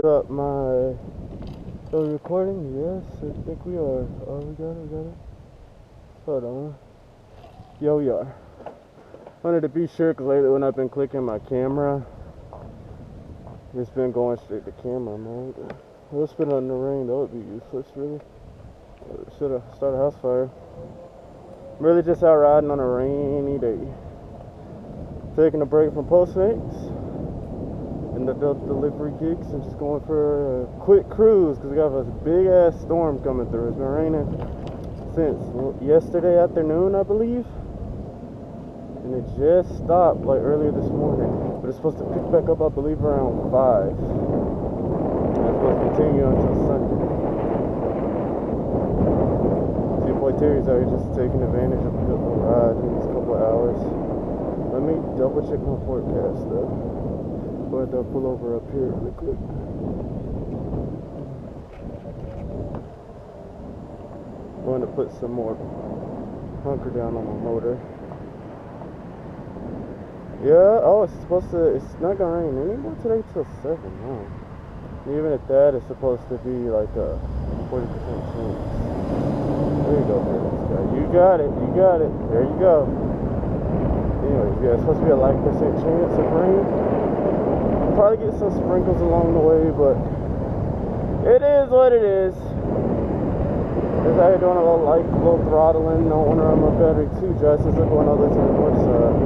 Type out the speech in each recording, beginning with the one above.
Up my. Are we recording? Yes, I think we are. Oh, we got it. Hold on. Yo, we are. Wanted to be sure because lately when I've been clicking my camera, it's been going straight to camera mode. Let's spit on the rain, that would be useless, really. Should have started a house fire. Really just out riding on a rainy day. Taking a break from Postmates and the delivery gigs and just going for a quick cruise because we got this big ass storm coming through. It's been raining since yesterday afternoon, I believe, and it just stopped like earlier this morning, but it's supposed to pick back up, I believe, around 5 and it's supposed to continue until Sunday. See, boy Terry's out here just taking advantage of a good little ride in these couple of hours. Let me double check my forecast though. Go ahead and pull over up here really quick. Going to put some more hunker down on my motor. Yeah, oh, it's not gonna rain anymore today till 7, no. Even at that, it's supposed to be like a 40% chance. There you go, guy. You got it. There you go. Anyways, yeah, it's supposed to be a like percent chance of rain. Probably get some sprinkles along the way, but it is what it is. Just out here doing a little throttling. Don't want to run my battery too dry since I'm going over to the north side.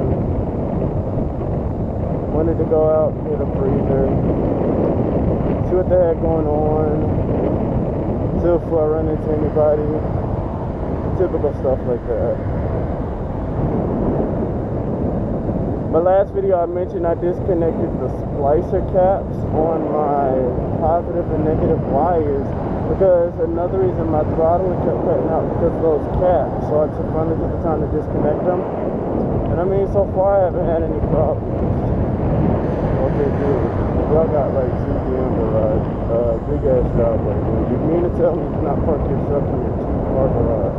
Wanted to go out, get a breather, see what they had going on, see if I run into anybody, typical stuff like that. My last video I mentioned I disconnected the splicer caps on my positive and negative wires because another reason my throttle kept cutting out because of those caps, so I took advantage of the time to disconnect them. And I mean, so far I haven't had any problems. Okay, dude, y'all got like 2 p.m. to ride, big ass driveway. You mean to tell me you cannot park your truck in your 2-car garage?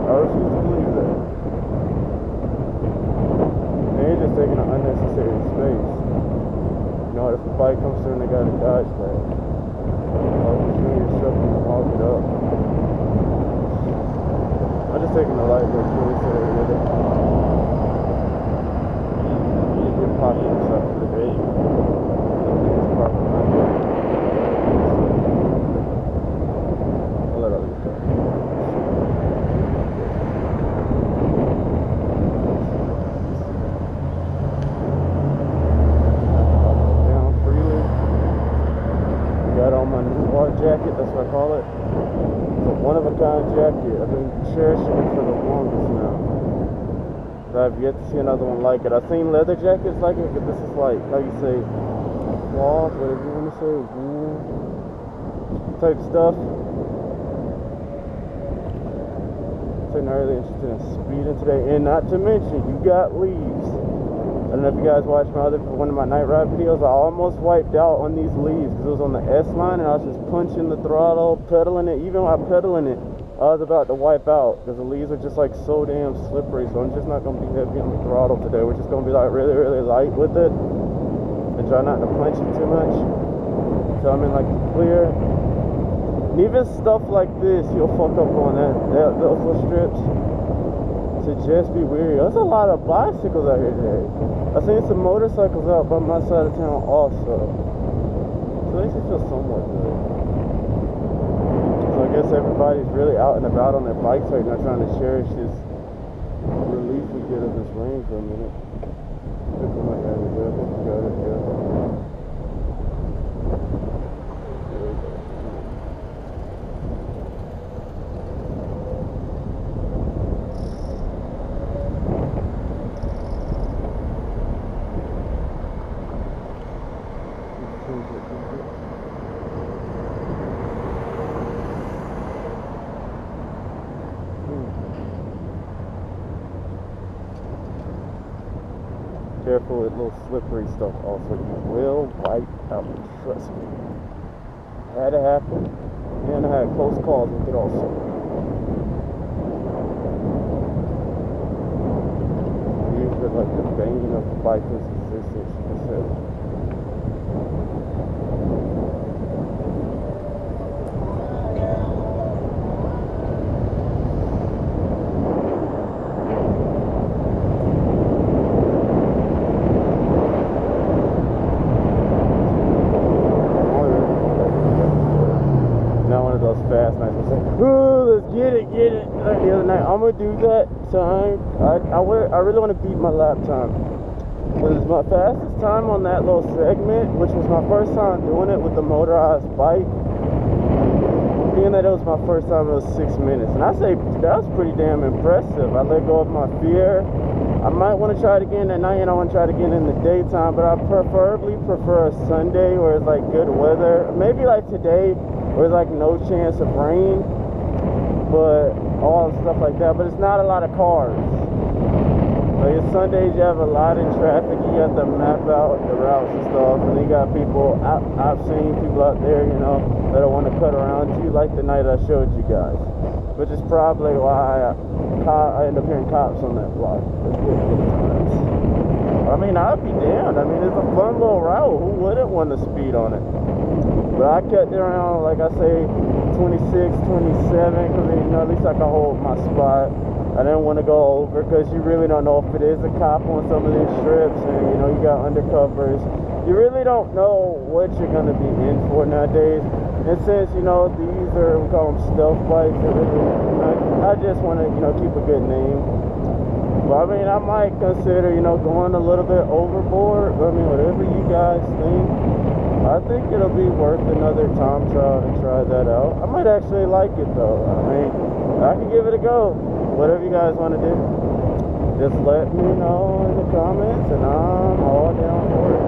I refuse to believe that. They're just taking an unnecessary space. You know, if a bike comes through and they got a dodge bag, I'll just bring your truck and hog it up. I'm just taking the light that's really silly with it. You get pocket stuff for the day. It's proper. I'll let all these go. Jacket, that's what I call it. It's a one-of-a-kind jacket. I've been cherishing it for the longest now. So I've yet to see another one like it. I've seen leather jackets like it, but this is like, how you say, cloth, whatever you want to say, wool type stuff. So I'm not really interested in speeding today. And not to mention, you got leaves. I don't know if you guys watched one of my night ride videos. I almost wiped out on these leaves because it was on the S line and I was just punching the throttle, pedaling it. Even while pedaling it, I was about to wipe out because the leaves are just like so damn slippery. So I'm just not going to be heavy on the throttle today. We're just going to be like really, really light with it and try not to punch it too much. So I'm in like the clear. And even stuff like this, you'll fuck up on those little strips. To just be weary. There's a lot of bicycles out here today. I've seen some motorcycles out by my side of town also. So it makes me feel somewhat good. So I guess everybody's really out and about on their bikes right now trying to cherish this relief we get of this rain for a minute. Look at my guy, got it, yeah. Careful with little slippery stuff also. You will wipe out, trust me. Had it happen. And I had close calls with it also. Usually like the banging of the bike is consistent. those fast nights. It's like, ooh, let's get it. Like the other night, I'm gonna do that time. I really want to beat my lap time. It was my fastest time on that little segment, which was my first time doing it with the motorized bike. Being that it was my first time, it was 6 minutes. And I say that was pretty damn impressive. I let go of my fear. I might want to try it again at night, and I want to try it again in the daytime, but I preferably prefer a Sunday where it's like good weather. Maybe like today where there's like no chance of rain, but all stuff like that. But it's not a lot of cars. Like Sundays, you have a lot of traffic. You have to map out the routes and stuff, and then you got people. I've seen people out there, you know, that don't want to cut around you, like the night I showed you guys, which is probably why I end up hearing cops on that block. I mean, I'd be damned. I mean, it's a fun little route. Who wouldn't want to speed on it? But I kept it around, like I say, 26, 27, because, you know, at least I can hold my spot. I didn't want to go over because you really don't know if it is a cop on some of these strips, and you know you got undercovers. You really don't know what you're going to be in for nowadays. And since, you know, these are, we call them stealth bikes, I just want to, you know, keep a good name. But I mean, I might consider, you know, going a little bit overboard. I mean, whatever you guys think. I think it'll be worth another time trial to try that out. I might actually like it though. I mean, I can give it a go. Whatever you guys want to do, just let me know in the comments, and I'm all down for it.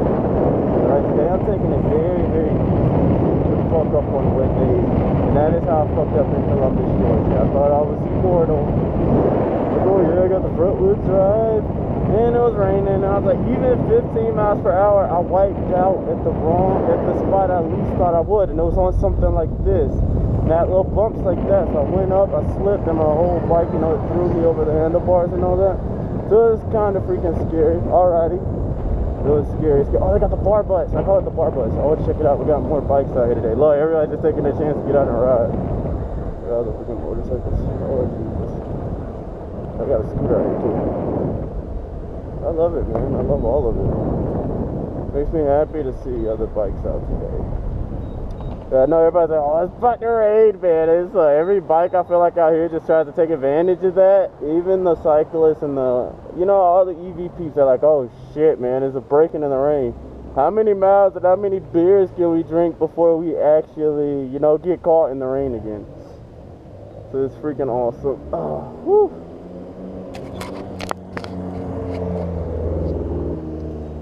Right today, I'm taking it very, very easy to fuck up on wet days, and that is how I fucked up in Columbus, Georgia. I thought I was immortal. Like, oh yeah, I got the front wheel drive, and it was raining, and I was like, even 15 miles per hour, I wiped out at the spot I least thought I would, and it was on something like this. That little bumps like that, so I went up, I slipped, and my whole bike, you know, it threw me over the handlebars and all that. So it was kind of freaking scary. Alrighty, it was scary. Oh, they got the bar butts. I call it the bar butts. Oh, check it out. We got more bikes out here today. Look, everybody's just taking a chance to get out and ride. Look at all the freaking motorcycles. Oh Jesus! I got a scooter out here too. I love it, man. I love all of it. Makes me happy to see other bikes out today. I know everybody's like, oh, it's fucking rain, man. It's every bike I feel like out here just tries to take advantage of that. Even the cyclists and the, you know, all the EV peeps are like, oh shit, man, it's a breaking in the rain. How many miles and how many beers can we drink before we actually, you know, get caught in the rain again? So it's freaking awesome. Oh, whew.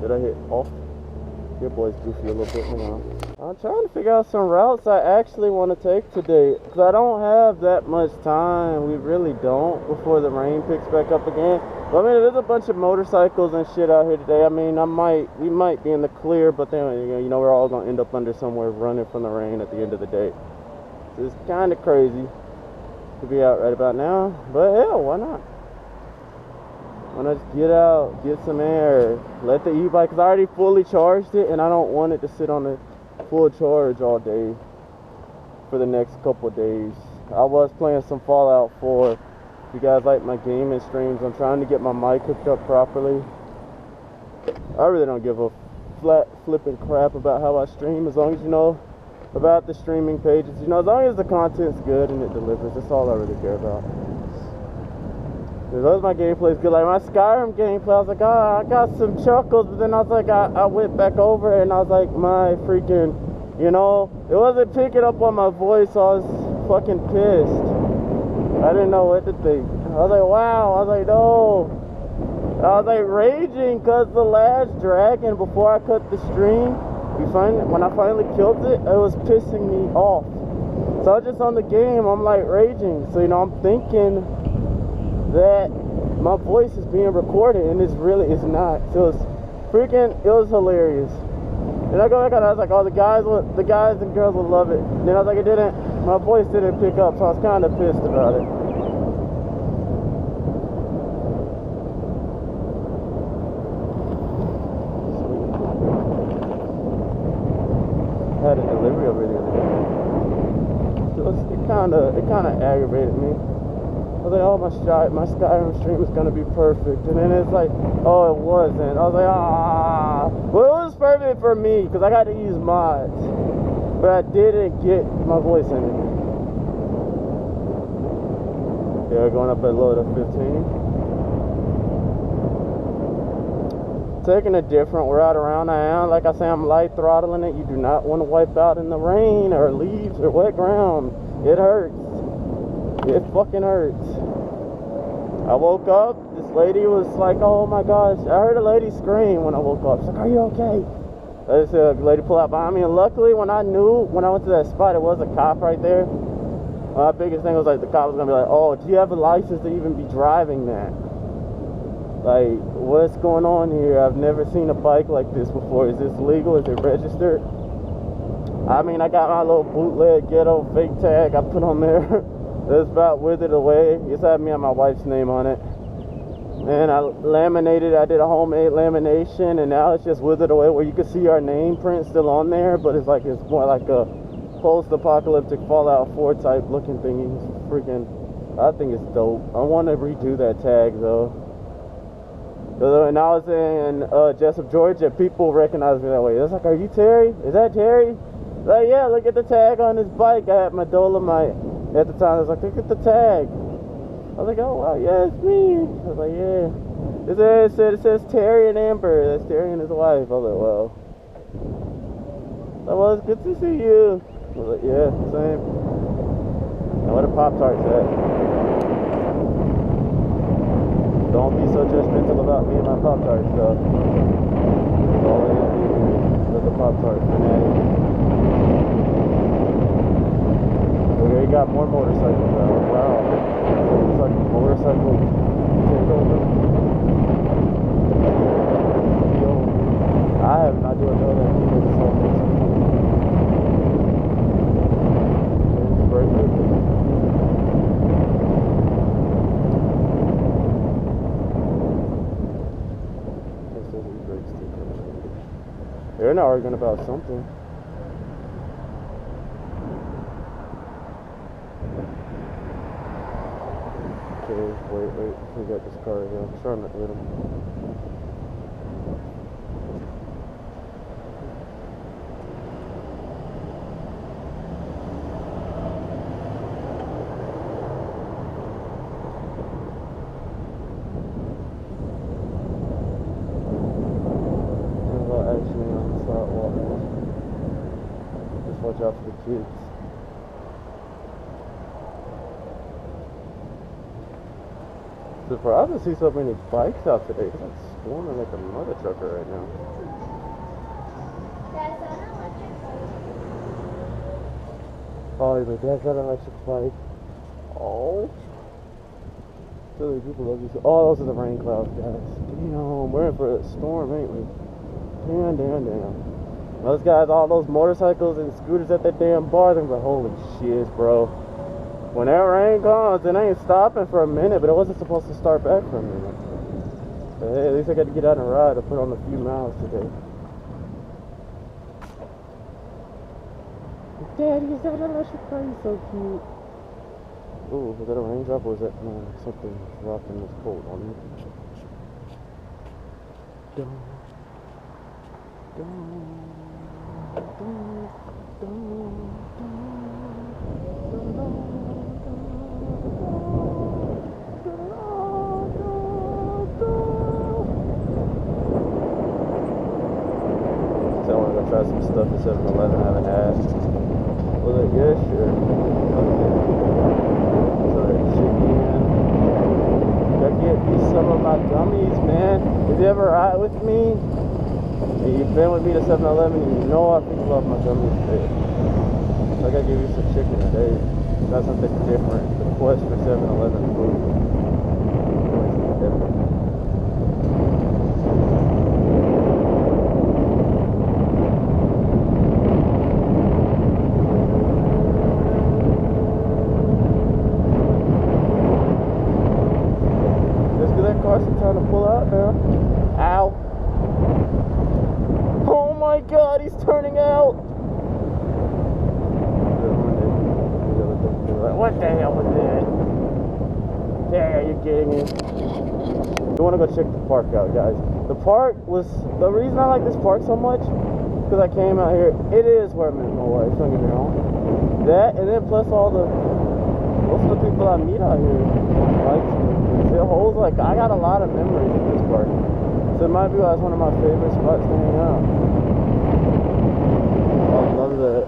Did I hit off? Your boy's goofy a little bit. Hang on. I'm trying to figure out some routes I actually want to take today, because I don't have that much time. We really don't, before the rain picks back up again. But I mean, there's a bunch of motorcycles and shit out here today. I mean, we might be in the clear, but then, you know, we're all going to end up under somewhere running from the rain at the end of the day. So it's kind of crazy to be out right about now, but hell, why not? Why not just get out, get some air, let the e-bike, because I already fully charged it, and I don't want it to sit on the full charge all day for the next couple days. I was playing some Fallout 4. If you guys like my gaming streams, I'm trying to get my mic hooked up properly. I really don't give a flat flipping crap about how I stream, as long as you know about the streaming pages. You know, as long as the content's good and it delivers, that's all I really care about. As long as my gameplay's good. Like my Skyrim gameplay, I was like, oh, I got some chuckles, but then I was like, I went back over and I was like, my freaking, you know, it wasn't picking up on my voice, so I was fucking pissed. I didn't know what to think. I was like, wow. I was like, no. I was like raging because the last dragon, before I cut the stream, when I finally killed it, it was pissing me off. So I was just on the game, I'm like raging. So, you know, I'm thinking that my voice is being recorded, and it's not. So it was hilarious. And I go back and I was like, oh, the guys and girls will love it. And then I was like, my voice didn't pick up, so I was kind of pissed about it. I had a delivery over the other day. So it kind of aggravated me. I was like, oh, my Skyrim stream is gonna be perfect, and then it's like, oh, it wasn't. I was like, ah. Well, it was perfect for me because I got to use mods, but I didn't get my voice in it. Yeah, we're going up at low to 15. Taking it different. We're out around now. Like I say, I'm light throttling it. You do not want to wipe out in the rain or leaves or wet ground. It hurts. It fucking hurts. I woke up. This lady was like, oh my gosh. I heard a lady scream when I woke up. She's like, are you okay? I just said, a lady pulled out behind me. And luckily, when I went to that spot, it was a cop right there. My biggest thing was like, the cop was going to be like, oh, do you have a license to even be driving that? Like, what's going on here? I've never seen a bike like this before. Is this legal? Is it registered? I mean, I got my little bootleg ghetto fake tag I put on there. It's about withered away. It's had me and my wife's name on it. And I laminated, I did a homemade lamination, and now it's just withered away where you can see our name print still on there, but it's more like a post-apocalyptic Fallout 4 type looking thingy. It's freaking, I think it's dope. I want to redo that tag though. When I was in Jessup, Georgia, people recognized me that way. It's like, are you Terry? Is that Terry? Like, yeah, look at the tag on his bike. I had my Dolomite at the time. I was like, look at the tag. I was like, oh wow, yeah, it's me. I was like, yeah. It says Terry and Amber. That's Terry and his wife. I was like, well. Well, it's good to see you. I was like, yeah, same. Now where the Pop-Tarts at? Don't be so judgmental about me and my Pop-Tarts stuff. It's always with the Pop-Tart fanatic. Okay, you got more motorcycles out. Wow. It's like motorcycle takeover. I have no idea what that is. It's very good. They're not arguing about something. Okay, wait, we got this car here. I'm trying to hit him. Watch out for the kids. Surprised to see so many bikes out today. It's like swarming like a mother trucker right now. Oh, but that's not an electric bike. Oh. So many people love these. Oh, those are the rain clouds, guys. Damn, we're in for a storm, ain't we? Damn. Those guys, all those motorcycles and scooters at that damn bar, they're like, holy shit, bro. When that rain comes, it ain't stopping for a minute, but it wasn't supposed to start back for a minute. But hey, at least I got to get out and ride to put on a few miles today. Daddy, is that an electric car? He's so cute. Ooh, was that a raindrop or was that something dropping this cold on me? So I want to go try some stuff at 7-Eleven I haven't had. Was it? Yeah, sure. Okay. So chicken. Go get me some of my gummies, man. If you ever ride with me, and you've been with me to 7-Eleven, and you know I freaking love my gummies. So I gotta give you some chicken today. Try something different. The quest for 7-Eleven food. Just because that car's trying to pull out now. Ow. Oh my god, he's turning out! What the hell was that? Yeah, you're kidding me. You want to go check the park out, guys. The park was... The reason I like this park so much, because I came out here, it is where I met my wife, don't get me wrong. That, and then plus all the Most of the people I meet out here like it holds like I got a lot of memories of this park. So it might be why it's one of my favorite spots to hang out. I love that.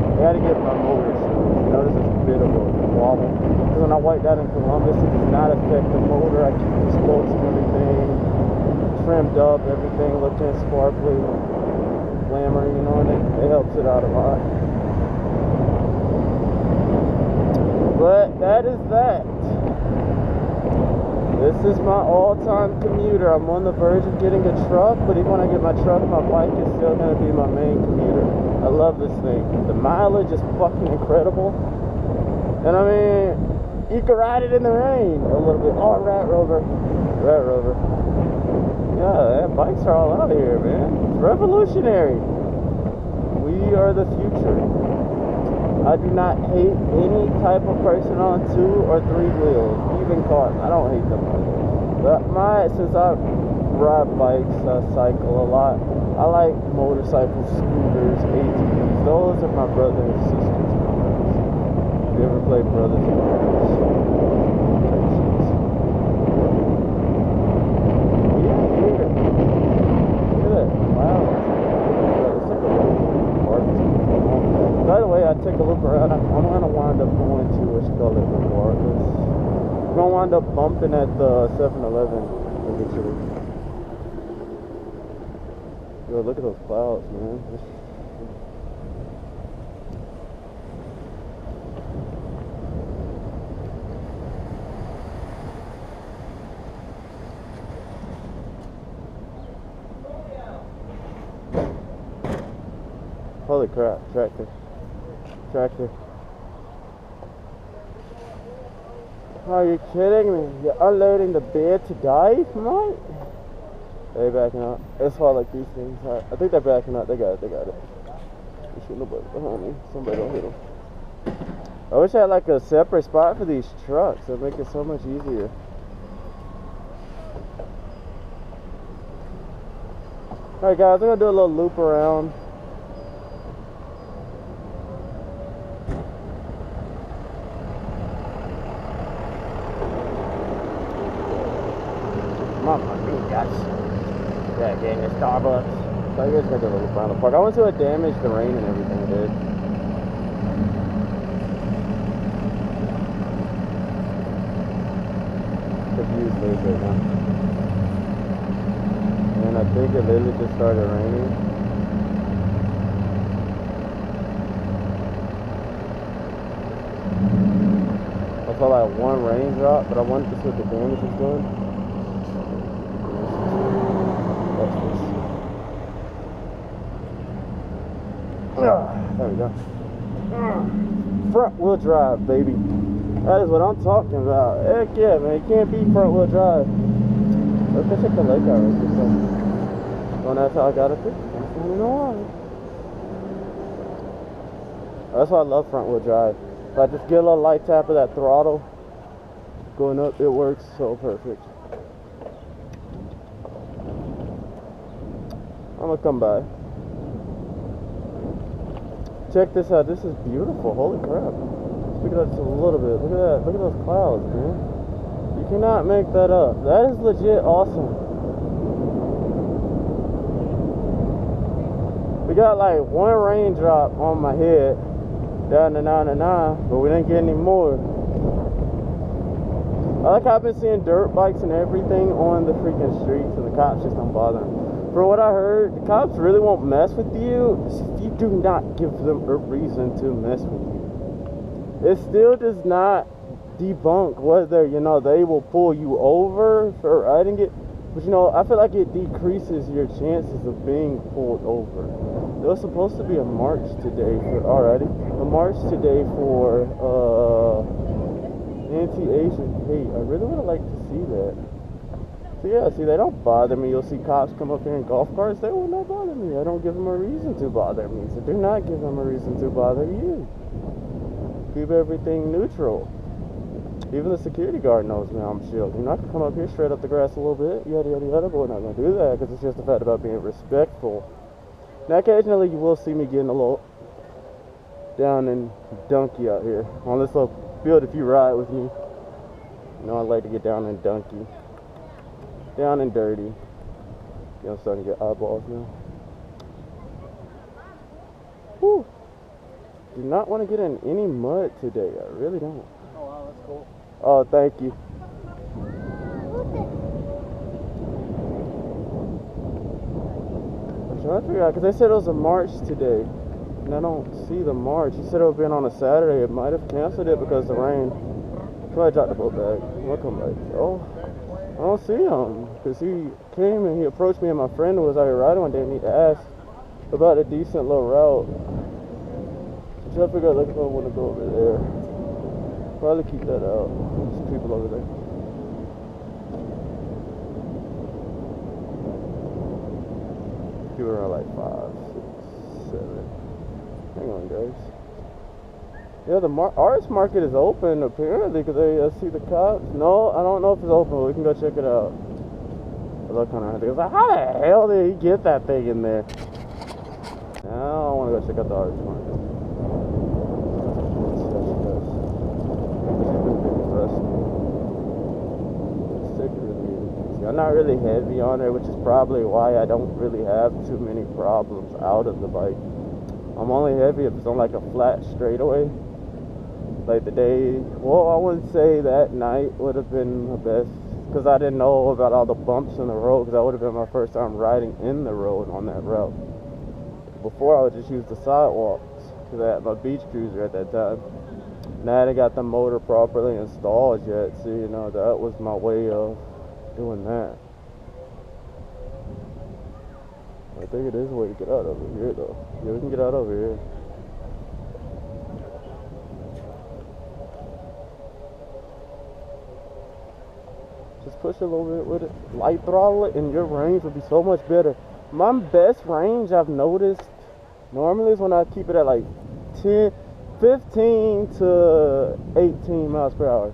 I gotta get my motor shoes. Notice it's a bit of a wobble. Because when I wiped out in Columbus, it does not affect the motor. I keep the spokes and everything trimmed up, everything looking sparkly, glamoring, and it helps it out a lot. But that is that. This is my all-time commuter. I'm on the verge of getting a truck, but even when I get my truck, my bike is still going to be my main commuter. I love this thing. The mileage is fucking incredible. And I mean, you can ride it in the rain a little bit. Oh, Rat Rover. Rat Rover. Yeah, bikes are all out here, man. It's revolutionary. We are the future. I do not hate any type of person on 2 or 3 wheels, even cars. I don't hate them. But since I ride bikes, I cycle a lot. I like motorcycles, scooters, ATVs. Those are my brothers and sisters. If you ever play Brothers and Brothers? Yeah, here. Look at that. Wow. It's like a little park. By the way, I take a look around. I'm going to wind up going to, what you call it, regardless. I'm going to wind up bumping at the 7-Eleven eventually. Yo, look at those clouds, man. Holy crap, tractor. Tractor. Are you kidding me? You're unloading the beer to die, mate? They backing out. That's why I like these things. I think they're backing out. They got it. They got it. There should nobody behind me. Somebody don't hit them. I wish I had like a separate spot for these trucks. That'd make it so much easier. Alright guys, I'm gonna do a little loop around. Yeah, gang, it's Starbucks. So I guess I did a little around the park. I went to a damage the rain and everything did. The view's laid right now. And I think it literally just started raining. I saw like one raindrop, but I wanted to see what the damage was doing. There we go. Front wheel drive, baby. That is what I'm talking about. Heck yeah, man. You can't beat front wheel drive. Let's go check the lake out right there. Don't ask how I got it. I don't know why. That's why I love front wheel drive. If I just get a little light tap of that throttle going up, it works so perfect. I'm gonna come by. Check this out. This is beautiful. Holy crap. Look at that just a little bit. Look at that. Look at those clouds, man. You cannot make that up. That is legit awesome. We got like one raindrop on my head down to 99, but we didn't get any more. I like how I've been seeing dirt bikes and everything on the freaking streets, and the cops just don't bother them. From what I heard, the cops really won't mess with you if you do not give them a reason to mess with you. It still does not debunk whether, you know, they will pull you over for riding it. But, you know, I feel like it decreases your chances of being pulled over. There was supposed to be a march today for, alrighty, a march today for anti-Asian hate. I really would have liked to see that. So yeah, see, they don't bother me. You'll see cops come up here in golf carts. They will not bother me. I don't give them a reason to bother me. So do not give them a reason to bother you. Keep everything neutral. Even the security guard knows me. I'm chill. You're not going to come up here, shred up the grass a little bit, yada, yada, yada. But we're not going to do that because it's just the fact about being respectful Now occasionally you will see me getting a little down and dunky out here on this little field if you ride with me. You know I like to get down and dunky. Down and dirty. You know, I'm starting to get eyeballs now. Whew. Do not want to get in any mud today. I really don't. Oh wow, that's cool. Oh, thank you. I'm trying to figure out, because they said it was a march today. And I don't see the march. He said it would be on a Saturday. It might have canceled it because of the rain. Somebody dropped the boat bag. I'll come back. Oh, I don't see him. Because he came and he approached me and my friend who was out here riding one day and he asked about a decent little route. I'm trying to figure out like, if I want to go over there. Probably keep that out. There's people over there. People around like 5, 6, 7. Hang on, guys. Yeah, the arts market is open apparently because I see the cops. No, I don't know if it's open. We can go check it out. I look kind of like, how the hell did he get that thing in there? Now I want to go check out the arts market. I'm not really heavy on it, which is probably why I don't really have too many problems out of the bike. I'm only heavy if it's on like a flat straightaway. Like the day, well, I wouldn't say that night would have been the best because I didn't know about all the bumps in the road because that would have been my first time riding in the road on that route. Before I would just use the sidewalks because I had my beach cruiser at that time. And I hadn't got the motor properly installed yet, so you know, that was my way of doing that. I think it is a way to get out over here though. Yeah, we can get out over here. Just push a little bit with it. Light throttle it and your range will be so much better. My best range I've noticed normally is when I keep it at like 15 to 18 miles per hour.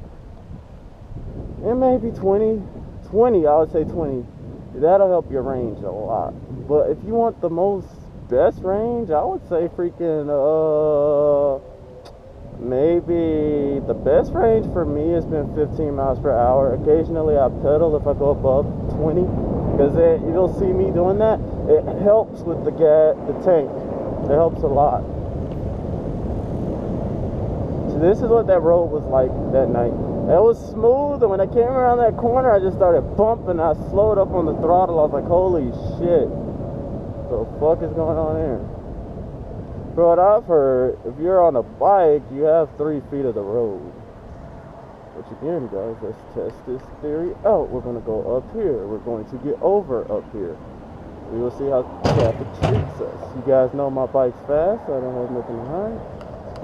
It may be 20, I would say 20. That'll help your range a lot. But if you want the most best range, I would say freaking maybe the best range for me has been 15 miles per hour. Occasionally I pedal if I go above 20 because you'll see me doing that. It helps with the tank. It helps a lot. So this is what that road was like that night. It was smooth, and when I came around that corner, I just started bumping. I slowed up on the throttle. I was like, holy shit. What the fuck is going on here? From what I've heard, if you're on a bike, you have 3 feet of the road. Which again, guys, let's test this theory out. We're going to go up here. We're going to get over up here. We will see how traffic treats us. You guys know my bike's fast, so I don't have nothing to hide.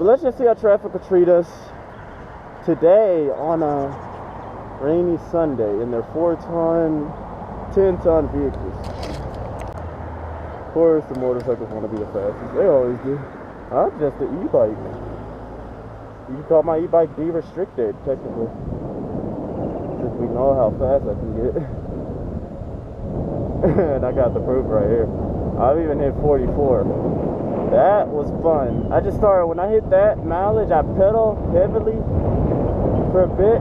But let's just see how traffic will treat us today on a rainy Sunday in their 4-ton, 10-ton vehicles. Of course, the motorcycles want to be the fastest. They always do. I'm just an e-bike. You can call my e-bike de-restricted, technically. Since we know how fast I can get. And I got the proof right here. I've even hit 44. That was fun. I just started, when I hit that mileage, I pedal heavily for a bit.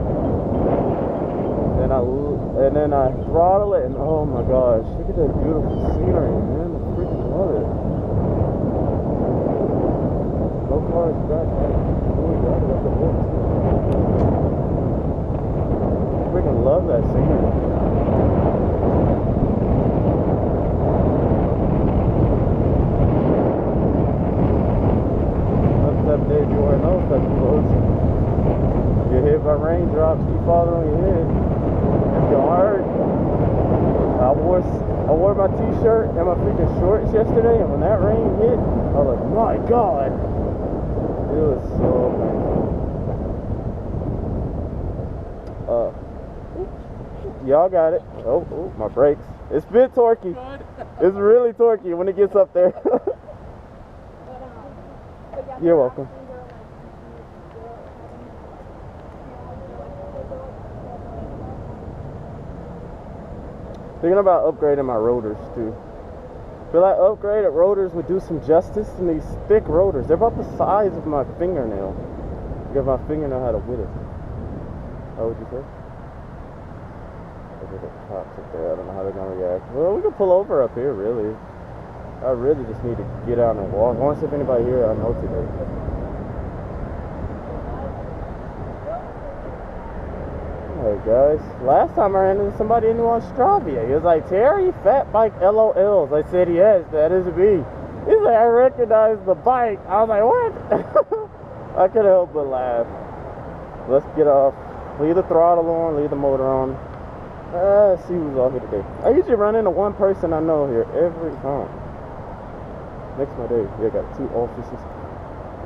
And then I throttle it, and oh my gosh, look at that beautiful scenery, man. I freaking love it. No cars got that. Oh, got it at the book. I freaking love that scenery. That day if you're wearing those type of clothes. You're hit by raindrops, keep falling on your head. It's gonna hurt. I wore my t-shirt and my freaking shorts yesterday, and when that rain hit, I was like, my God. It was so painful. Y'all got it. Oh, my brakes. It's a bit torquey. It's really torquey when it gets up there. You're welcome. Thinking about upgrading my rotors too. Feel like upgraded rotors would do some justice in these thick rotors. They're about the size of my fingernail. Give my fingernail had a width. How would you say? Look at the cops up there. I don't know how they're gonna react. Well, we can pull over up here, really. I really just need to get out and walk. I want to see if anybody here I know today. Alright guys, last time I ran into somebody I knew on Stravia. He was like, Terry, fat bike LOLs. I said, yes, that is me. He's like, I recognize the bike. I was like, what? I couldn't help but laugh. Let's get off. Leave the throttle on, leave the motor on. Let's see who's out here today. I usually run into one person I know here every time. Makes my day. Yeah, got 2 offices.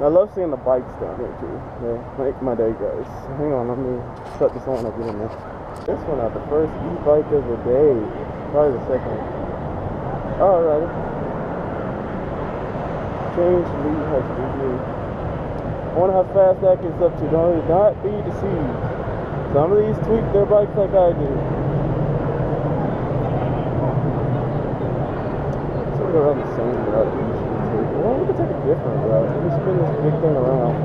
I love seeing the bikes down here too. Yeah, make my day, guys. Hang on, let me shut this on up in there. This one out, the first e-bike of the day. Probably the second. Alright. Change lead has deviated. I wonder how fast that gets up to. Do not be deceived. Some of these tweak their bikes like I do. So we go around the same route. Well, we could take a different route. Let me spin this big thing around.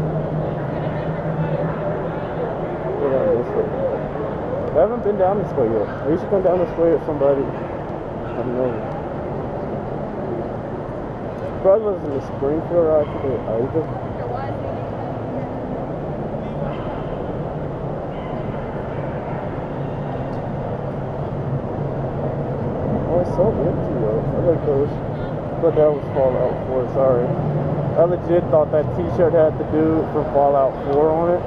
Go down this way. I haven't been down this way yet. I used to come down this way with somebody. I don't know. Probably was in the Springfield ride to the Ida. Oh, it's so empty though. I like those. But that was Fallout 4, sorry. I legit thought that t-shirt had the dude from Fallout 4 on it.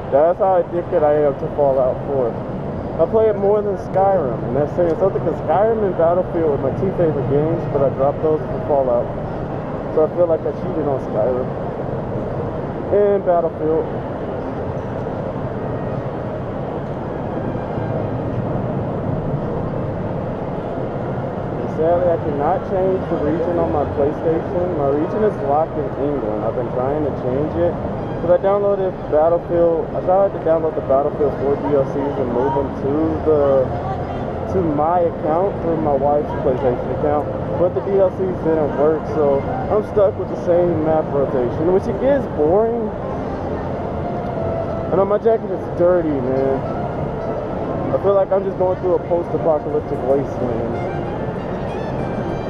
That's how addicted I am to Fallout 4. I play it more than Skyrim, and that's saying something because Skyrim and Battlefield were my 2 favorite games, but I dropped those for Fallout. So I feel like I cheated on Skyrim. And Battlefield. Sadly, I cannot change the region on my PlayStation. My region is locked in England. I've been trying to change it. Because I downloaded Battlefield. I tried to download the Battlefield 4 DLCs and move them to my account through my wife's PlayStation account. But the DLCs didn't work, so I'm stuck with the same map rotation, which it gets boring. I know my jacket is dirty, man. I feel like I'm just going through a post-apocalyptic wasteland.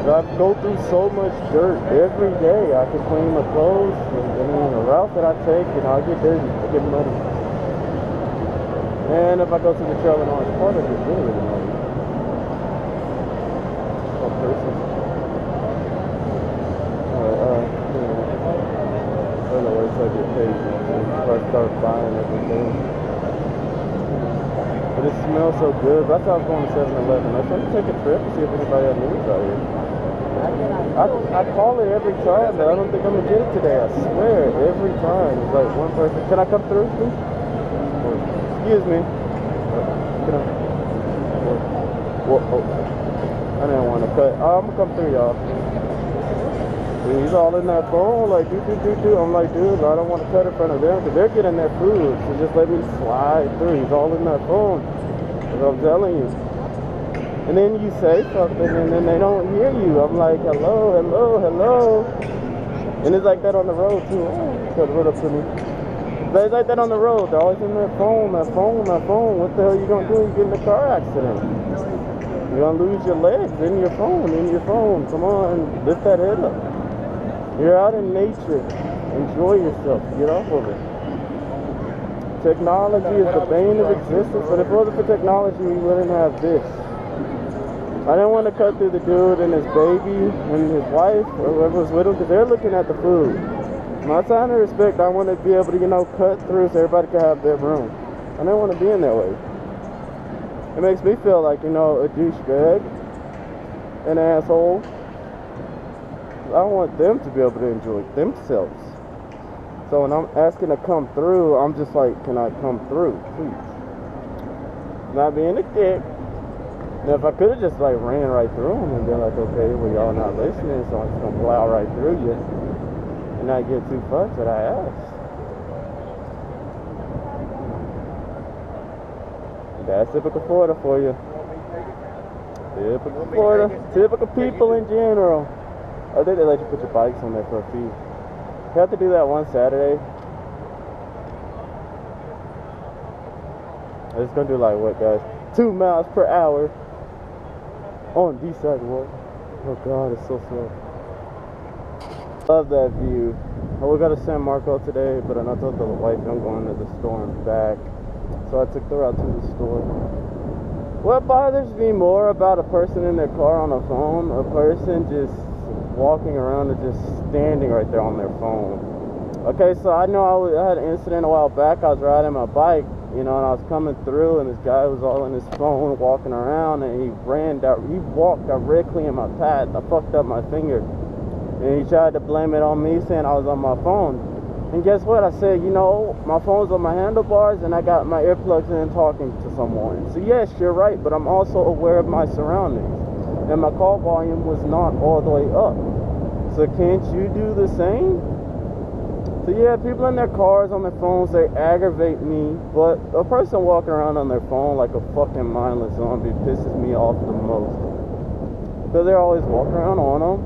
I go through so much dirt every day. I can clean my clothes, and the route that I take, I get dirty, I get muddy. And if I go to the trail in Orange Park, I get really, really muddy. Oh, person. Alright, I don't know where it's like get paid, before I start buying everything. But it smells so good. That's how I was going to 7-Eleven. I was trying to take a trip and see if anybody had news out here. I call it every time, but I don't think I'm gonna get it today. I swear, every time. It's like one person. Can I come through, please? Excuse me. Can I? Whoa, oh. I didn't want to cut. I'm gonna come through, y'all. He's all in that phone, like, do. I'm like, dude, I don't want to cut in front of them because they're getting their food. So just let me slide through. He's all in that phone. That's what I'm telling you. And then you say something and then they don't hear you. I'm like, hello. And it's like that on the road too. Oh, cut right up to me. But it's like that on the road. They're always in their phone. What the hell are you gonna do? You get in a car accident. You're gonna lose your legs in your phone. Come on, lift that head up. You're out in nature. Enjoy yourself. Get off of it. Technology is the bane of existence. But if it wasn't for technology, we wouldn't have this. I didn't want to cut through the dude and his baby and his wife or whoever was with him because they're looking at the food. My sign of respect, I want to be able to, cut through so everybody can have their room. I didn't want to be in that way. It makes me feel like, a douchebag, an asshole. I want them to be able to enjoy themselves. So when I'm asking to come through, I'm just like, can I come through, please? Not being a dick. Now, if I could have just ran right through them and been like, okay, well, y'all not listening, so I'm just gonna plow right through you and not get too fucked that I asked. That's typical Florida for you. Typical Florida, typical people in general. I think they let you put your bikes on there for a fee. You have to do that one Saturday. It's gonna do like what, guys? 2 miles per hour on the sidewalk. Oh God, it's so slow. Love that view. We got to San Marco today, but I told the wife I'm going to the store and back, so I took the route to the store. What bothers me more about a person in their car on a phone, a person just walking around and just standing right there on their phone. Okay, so I know I had an incident a while back. I was riding my bike, you know, and I was coming through, and this guy was all in his phone walking around, and he walked directly in my path. I fucked up my finger, and he tried to blame it on me, saying I was on my phone. And guess what? I said, you know, my phone's on my handlebars, and I got my earplugs in talking to someone. So yes, you're right, but I'm also aware of my surroundings, and my call volume was not all the way up. So can't you do the same? So yeah, people in their cars on their phones, they aggravate me, but a person walking around on their phone like a fucking mindless zombie pisses me off the most. Because they're always walking around on them,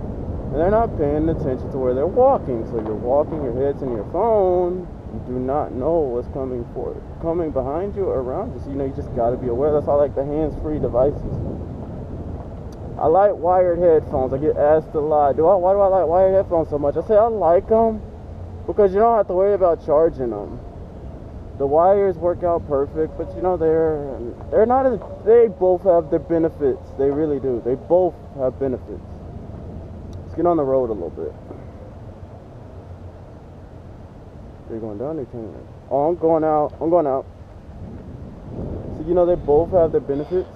and they're not paying attention to where they're walking. So you're walking, your head's in your phone, you do not know what's coming behind you or around you. So you know, you just gotta be aware. That's why I like the hands-free devices. I like wired headphones. I get asked a lot, why do I like wired headphones so much? I say I like them because you don't have to worry about charging them. The wires work out perfect, but you know, they're not as, they both have their benefits. They really do. They both have benefits. Let's get on the road a little bit. Are you going down or turning right? Oh, I'm going out. So you know, they both have their benefits.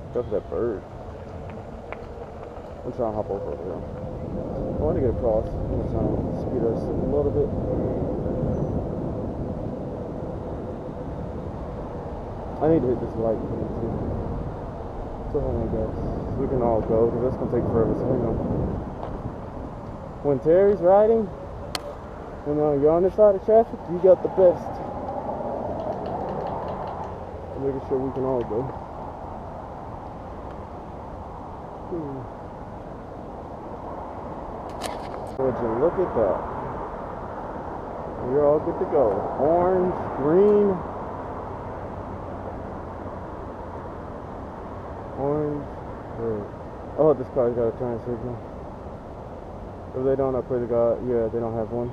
Except for that bird. I'm trying to hop over there. I want to get across. I'm trying to speed us a little bit. I need to hit this light too. So hold on, guys. We can all go, because that's gonna take forever. So hang on. When Terry's riding, when you're on this side of traffic, you got the best. I'm making sure we can all go. Would you look at that? You're all good to go. Orange, green, orange, red. Oh, this car's got a turn signal. If they don't, I pray to God. Yeah, they don't have one.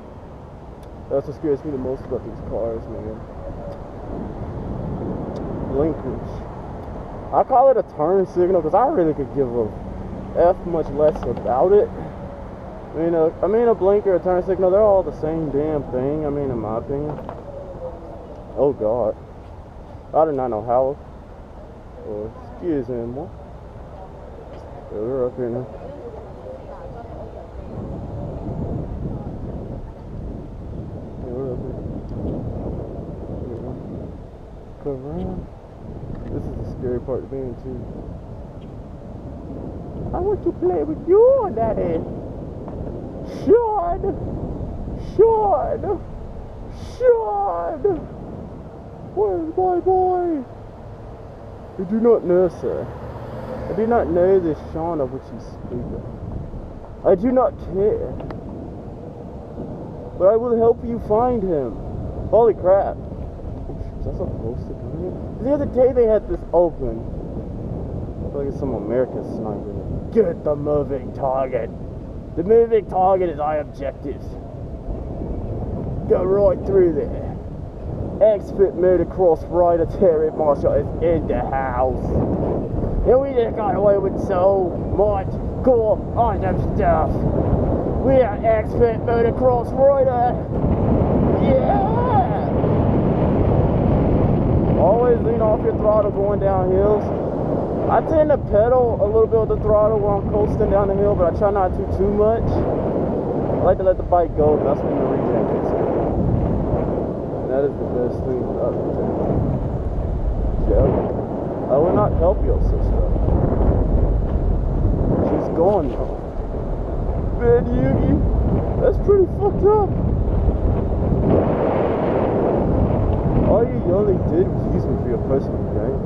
That's what scares me the most about these cars, man. Blinkers. I call it a turn signal because I really could give a F much less about it. I mean, a blinker, a turn signal, they're all the same damn thing, I mean, in my opinion. Oh, God. I do not know how. Oh, excuse me, more. Yeah, we're up here now. Yeah, we're up here. Come around. This is the scary part of being, too. I want to play with you, Daddy. Sean! Where's my boy? I do not know, sir. I do not know this Sean of which you speak of. I do not care. But I will help you find him. Holy crap. Oh, is that supposed to come here? The other day they had this open. I feel like it's some American sniper. Get the moving target. The moving target is our objective. Go right through there. Expert motocross rider Terry Marshall is in the house. And we just got away with so much cool awesome stuff. We are expert motocross rider. Yeah! Always lean off your throttle going down hills. I tend to pedal a little bit with the throttle while I'm coasting down the hill, but I try not to too much. I like to let the bike go, and that's when the regen kicks in. And that is the best thing about it. Yeah. I will not help your sister. She's gone now. Bad Yugi. That's pretty fucked up. All you only did was use me for your personal gain.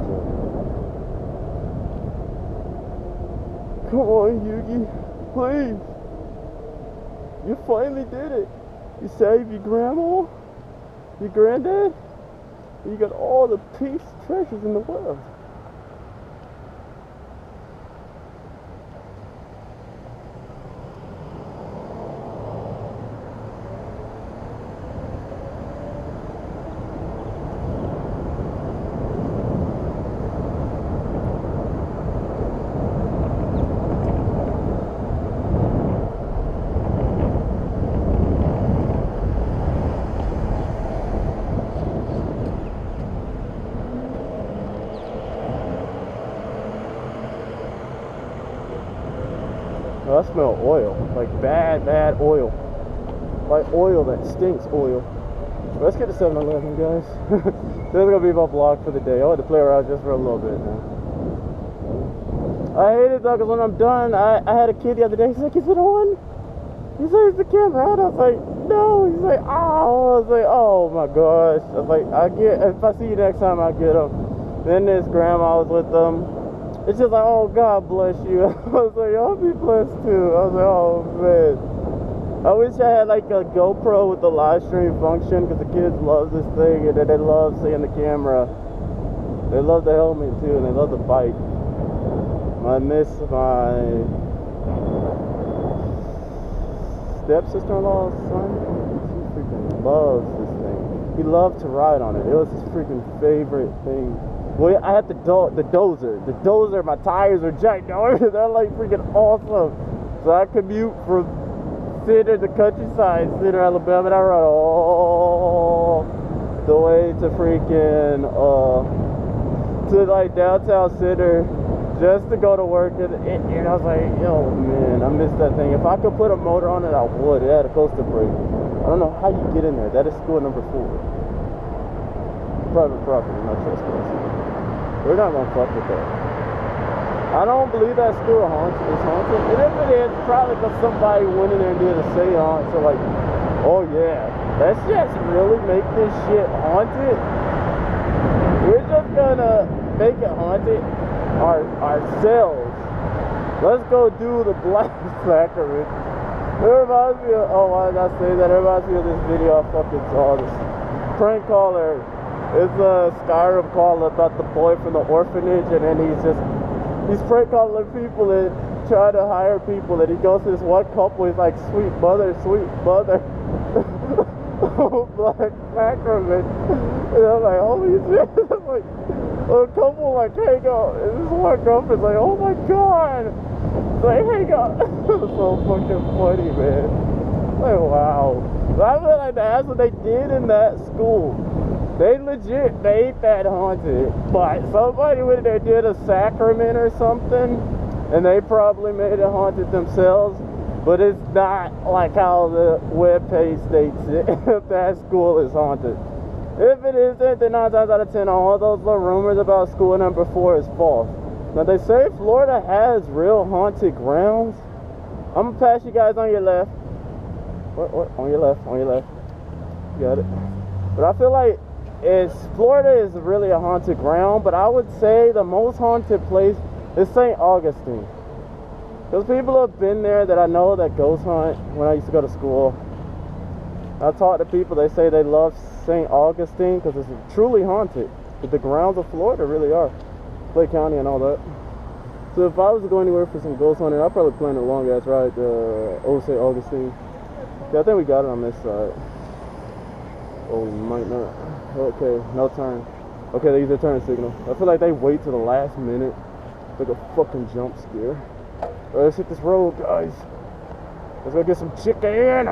Come on, Yugi. Please. You finally did it. You saved your grandma, your granddad. You got all the peace treasures in the world. I smell oil, like bad oil. Like oil that stinks oil. Let's get to 7-Eleven, guys. This is gonna be my vlog for the day. I want to play around just for a little bit now. I hate it though, because when I'm done, I had a kid the other day. He's like, is it on? He says, is the camera on? I was like, no. He's like, oh. I was like, oh my gosh. I was like, if I see you next time, I'll get him. Then this grandma was with them. It's just like, oh, God bless you. I was like, y'all be blessed too. I was like, oh, man. I wish I had like a GoPro with the live stream function, because the kids love this thing, and then they love seeing the camera. They love the helmet too, and they love the bike. I miss my stepsister-in-law's son. He freaking loves this thing. He loved to ride on it. It was his freaking favorite thing. Well, I had the dozer. The dozer, my tires are ginormous. They're like freaking awesome. So I commute from Center to countryside, Center, Alabama, and I ride all the way to freaking, to like downtown Center just to go to work. And I was like, yo, man, I miss that thing. If I could put a motor on it, I would. It had a coaster brake. I don't know how you get in there. That is school number 4. Private property, not trespassing. We're not gonna fuck with that. I don't believe that school is haunted. And if it is, probably because somebody went in there and did a seance. So like, oh yeah, let's just really make this shit haunted. We're just gonna make it haunted ourselves. Let's go do the Black Sacrament. It reminds me of, oh, why did I say that? It reminds me of this video I fucking saw. This prank caller. It's a Skyrim call about the boy from the orphanage, and then he's prank calling people and trying to hire people, and he goes to this one couple. He's like, sweet mother, Black Sacrament. And I'm like, holy shit. I'm like, a couple like hang out, and this one girlfriend's like, oh my god. It's like, hang out. It was so fucking funny, man. Like, wow. I feel like that's what they did in that school. They legit made that haunted, but somebody went there did a sacrament or something, and they probably made it haunted themselves, but it's not like how the webpage states it. That school is haunted. If it isn't, then 9 times out of 10, all those little rumors about school number 4 is false. Now they say Florida has real haunted grounds. I'm gonna pass you guys on your left. What? On your left, Got it. But I feel like Florida is really a haunted ground, but I would say the most haunted place is St. Augustine. Because people have been there that I know that ghost hunt when I used to go to school. I talk to people, they say they love St. Augustine because it's truly haunted. But the grounds of Florida really are. Clay County and all that. So if I was to go anywhere for some ghost hunting, I'd probably plan a long ass ride to Old St. Augustine. Yeah, I think we got it on this side. Oh, we might not. Okay, no turn. Okay, they use their turn signal. I feel like they wait till the last minute. Like a fucking jump scare. Alright, let's hit this road, guys. Let's go get some chicken.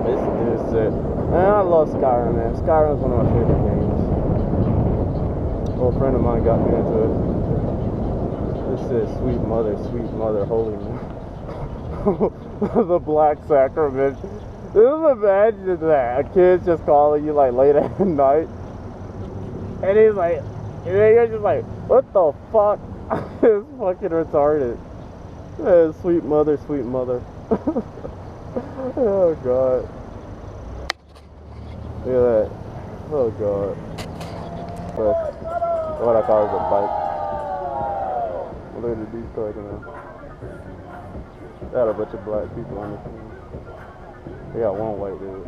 This is it. Man, I love Skyrim, man. Skyrim's one of my favorite games. An old friend of mine got me into it. This is sweet mother, holy man. The Black Sacrament. Just imagine that. A kid's just calling you like late at night. And he's like, and then you're just like, what the fuck? It's fucking retarded. Yeah, sweet mother. Oh god. Look at that. Oh god. What I call is a bike. Look at these parking now. Got a bunch of black people on this thing. They got one white dude.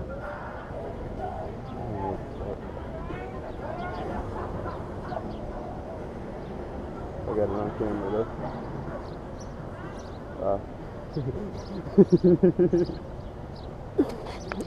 I got it on camera though.